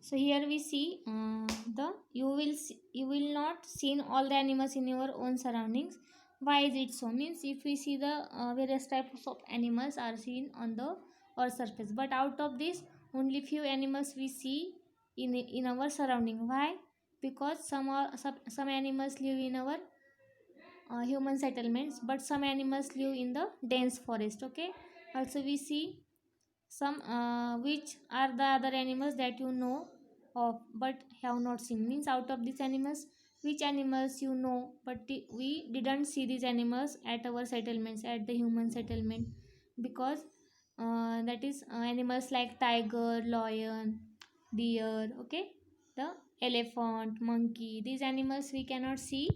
So here we see the you will not see all the animals in your own surroundings. Why is it so? Means if we see the various types of animals are seen on the earth surface, but out of this only few animals we see in our surrounding. Why? Because some animals live in our human settlements, but some animals live in the dense forest. Okay. Also we see some which are the other animals that you know of but have not seen. Means out of these animals, which animals you know but we didn't see these animals at our settlements, at the human settlement, because that is animals like tiger, lion, deer. Okay. The elephant, monkey, these animals we cannot see.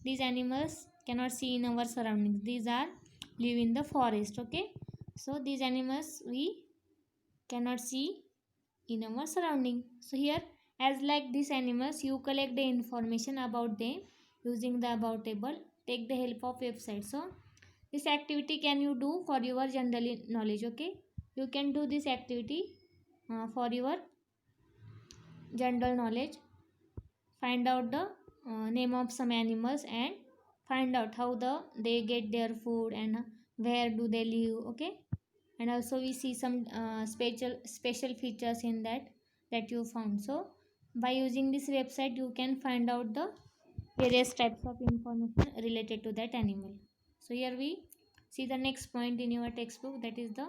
These animals cannot see in our surroundings. These are live in the forest. Okay. So these animals we cannot see in our surrounding. So here, as like these animals, you collect the information about them using the about table. Take the help of website. So this activity can you do for your general knowledge. Okay. You can do this activity for your general knowledge. Find out the name of some animals and find out how they get their food and where do they live. Okay. And also we see some special features in that you found. So by using this website you can find out the various types of information related to that animal. So here we see the next point in your textbook, that is the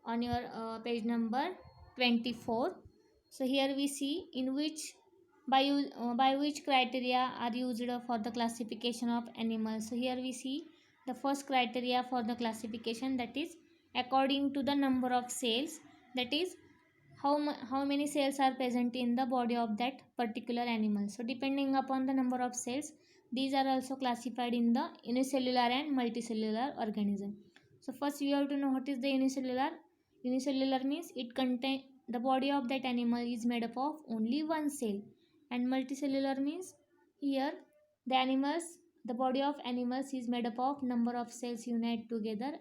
on your page number 24. So here we see in which by which criteria are used for the classification of animals. So here we see the first criteria for the classification, that is according to the number of cells, that is how many cells are present in the body of that particular animal. So depending upon the number of cells, these are also classified in the unicellular and multicellular organism. So first you have to know what is the unicellular. Unicellular means it contain the body of that animal is made up of only one cell, and multicellular means here the body of animals is made up of number of cells unite together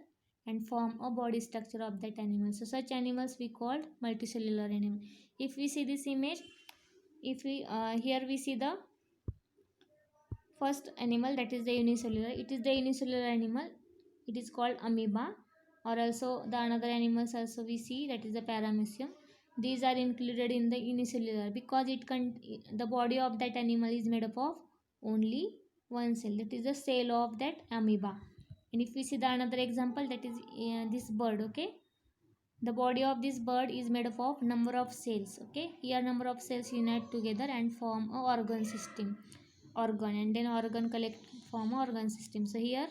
and form a body structure of that animal. So such animals we called multicellular animal. If we see this image, if we here we see the first animal, that is the unicellular. It is the unicellular animal. It is called amoeba, or also the another animals also we see, that is the paramecium. These are included in the unicellular because the body of that animal is made up of only one cell, that is the cell of that amoeba. And if we see the another example, that is this bird. Okay. The body of this bird is made up of number of cells. Okay. Here number of cells unite together and form a organ system, organ, and then organ collect form a organ system. So here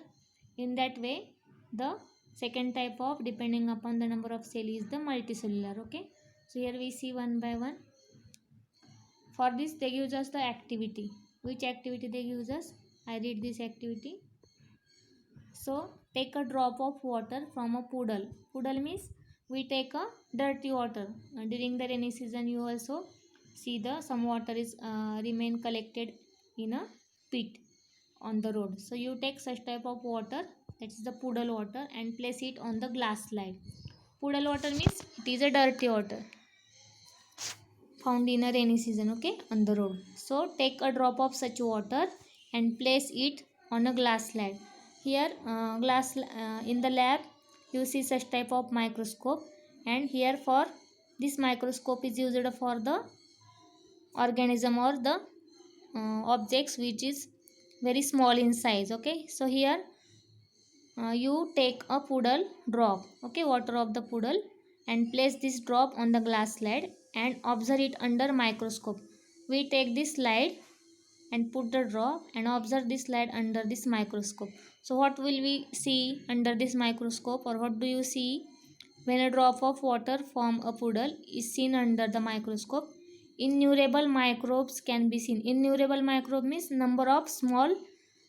in that way the second type of depending upon the number of cell is the multicellular. Okay. So here we see one by one. For this they use us the activity. Which activity they use us? I read this activity. So take a drop of water from a puddle. Puddle means we take a dirty water. During the rainy season, you also see the some water is remain collected in a pit on the road. So you take such type of water, that is the puddle water, and place it on the glass slide. Puddle water means it is a dirty water found in a rainy season. Okay, on the road. So take a drop of such water and place it on a glass slide. Here in the lab you see such type of microscope, and here for this microscope is used for the organism or the objects which is very small in size. Okay. So here you take a puddle drop, okay, water of the puddle, and place this drop on the glass slide and observe it under microscope. We take this slide and put the drop and observe this slide under this microscope. So what will we see under this microscope, or what do you see when a drop of water from a puddle is seen under the microscope? Innumerable microbes can be seen. Innumerable microbe means number of small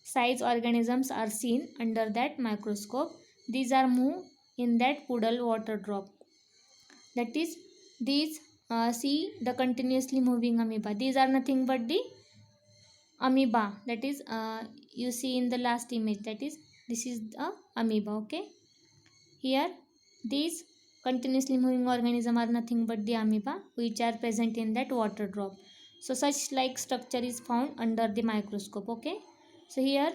size organisms are seen under that microscope. These are move in that puddle water drop. That is, these see the continuously moving amoeba. These are nothing but the amoeba. That is, you see in the last image. That is, this is the amoeba. Okay. Here, these Continuously moving organism are nothing but the amoeba, which are present in that water drop. So such like structure is found under the microscope. Okay, so here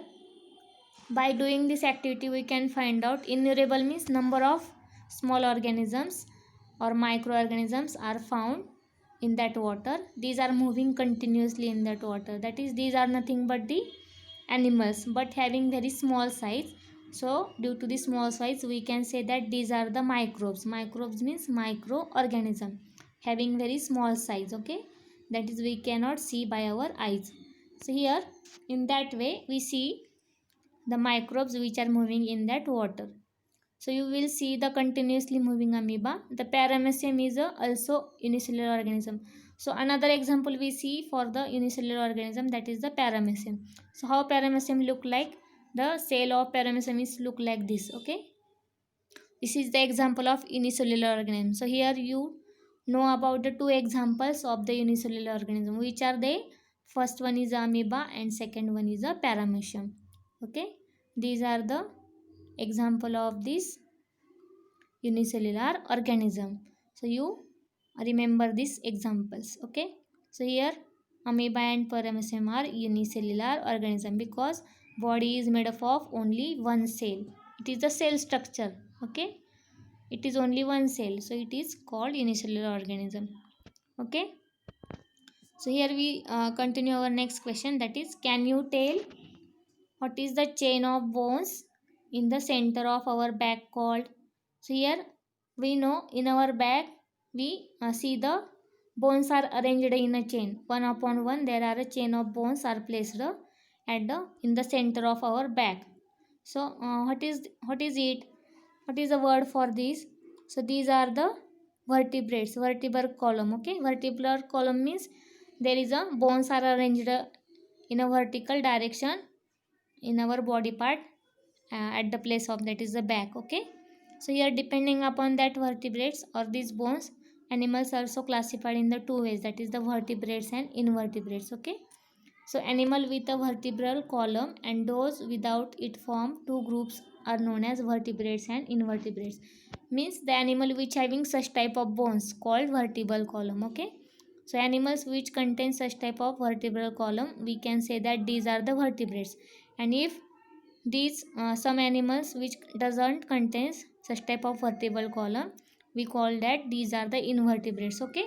by doing this activity we can find out innumerable means number of small organisms or microorganisms are found in that water. These are moving continuously in that water, that is these are nothing but the animals but having very small size. So due to the small size we can say that these are the microbes. Microbes means microorganism having very small size. Okay, that is we cannot see by our eyes. So here in that way we see the microbes which are moving in that water. So you will see the continuously moving amoeba. The paramecium is also unicellular organism. So another example we see for the unicellular organism, that is the paramecium. So how paramecium look like? The cell of paramecium is look like this. Okay, this is the example of unicellular organism. So here you know about the two examples of the unicellular organism. Which are they? First one is amoeba and second one is a paramecium. Okay, these are the example of this unicellular organism. So you remember these examples. Okay, so here amoeba and paramecium are unicellular organism because body is made up of only one cell. It is the cell structure. Okay, it is only one cell, so it is called unicellular organism. Okay, so here we continue our next question, that is can you tell what is the chain of bones in the center of our back called? So here we know in our back we see the bones are arranged in a chain. One upon one there are a chain of bones are placed at the in the center of our back. So what is it? What is the word for this? So these are the vertebrates, vertebral column. Okay, vertebral column means there is a bones are arranged in a vertical direction in our body part at the place of that is the back. Okay, so here depending upon that vertebrates or these bones, animals are also classified in the two ways, that is the vertebrates and invertebrates. Okay, so animal with a vertebral column and those without it form two groups are known as vertebrates and invertebrates. Means the animal which having such type of bones called vertebral column. Okay, so animals which contain such type of vertebral column we can say that these are the vertebrates. And if these some animals which doesn't contains such type of vertebral column we call that these are the invertebrates. Okay,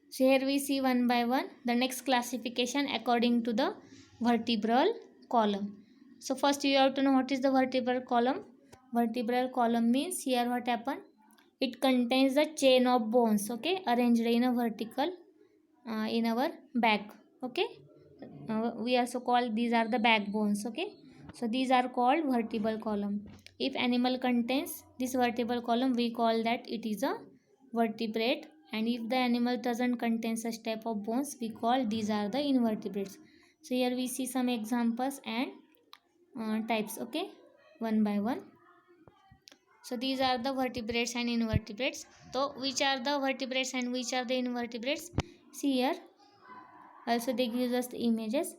so here we see one by one the next classification according to the vertebral column. So first you have to know what is the vertebral column. Vertebral column means here what happen, it contains the chain of bones. Okay, arranged in a vertical in our back. Okay, we also call these are the backbones. Okay, so these are called vertebral column. If animal contains this vertebral column we call that it is a vertebrate, and if the animal doesn't contain such type of bones we call these are the invertebrates. So here we see some examples and types. Okay, one by one. So these are the vertebrates and invertebrates. So which are the vertebrates and which are the invertebrates? See here also they give us the images.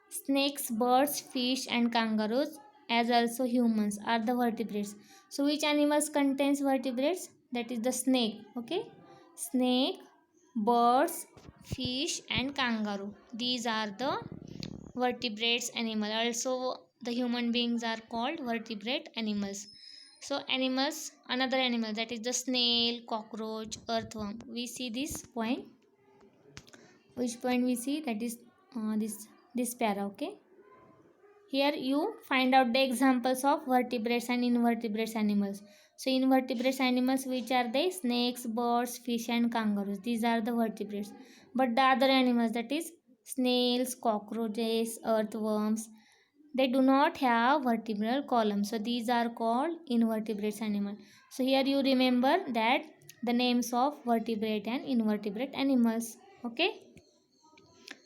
Snakes, birds, fish and kangaroos as also humans are the vertebrates. So which animals contains vertebrates? That is the snake. Okay, snake, birds, fish and kangaroo, these are the vertebrates animal. Also the human beings are called vertebrate animals. So animals, another animal that is the snail, cockroach, earthworm, we see this point. Which point we see? That is this para. Okay, here you find out the examples of vertebrates and invertebrates animals. So invertebrates animals which are they? Snakes, birds, fish and kangaroos, these are the vertebrates. But the other animals, that is snails, cockroaches, earthworms, they do not have vertebral column, so these are called invertebrates animal. So here you remember that the names of vertebrate and invertebrate animals. Okay,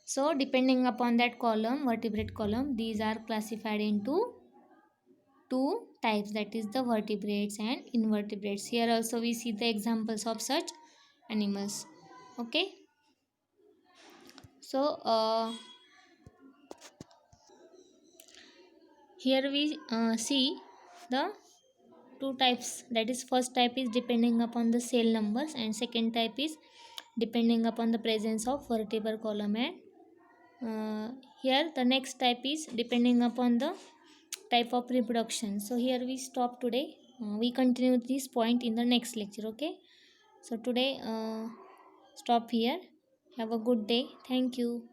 so depending upon that column, vertebrate column, these are classified into two types, that is the vertebrates and invertebrates. Here also we see the examples of such animals. Okay, so here we see the two types, that is first type is depending upon the cell numbers and second type is depending upon the presence of vertebral column. And here the next type is depending upon the type of reproduction. So here we stop today. We continue this point in the next lecture. Okay, so today stop here. Have a good day. Thank you.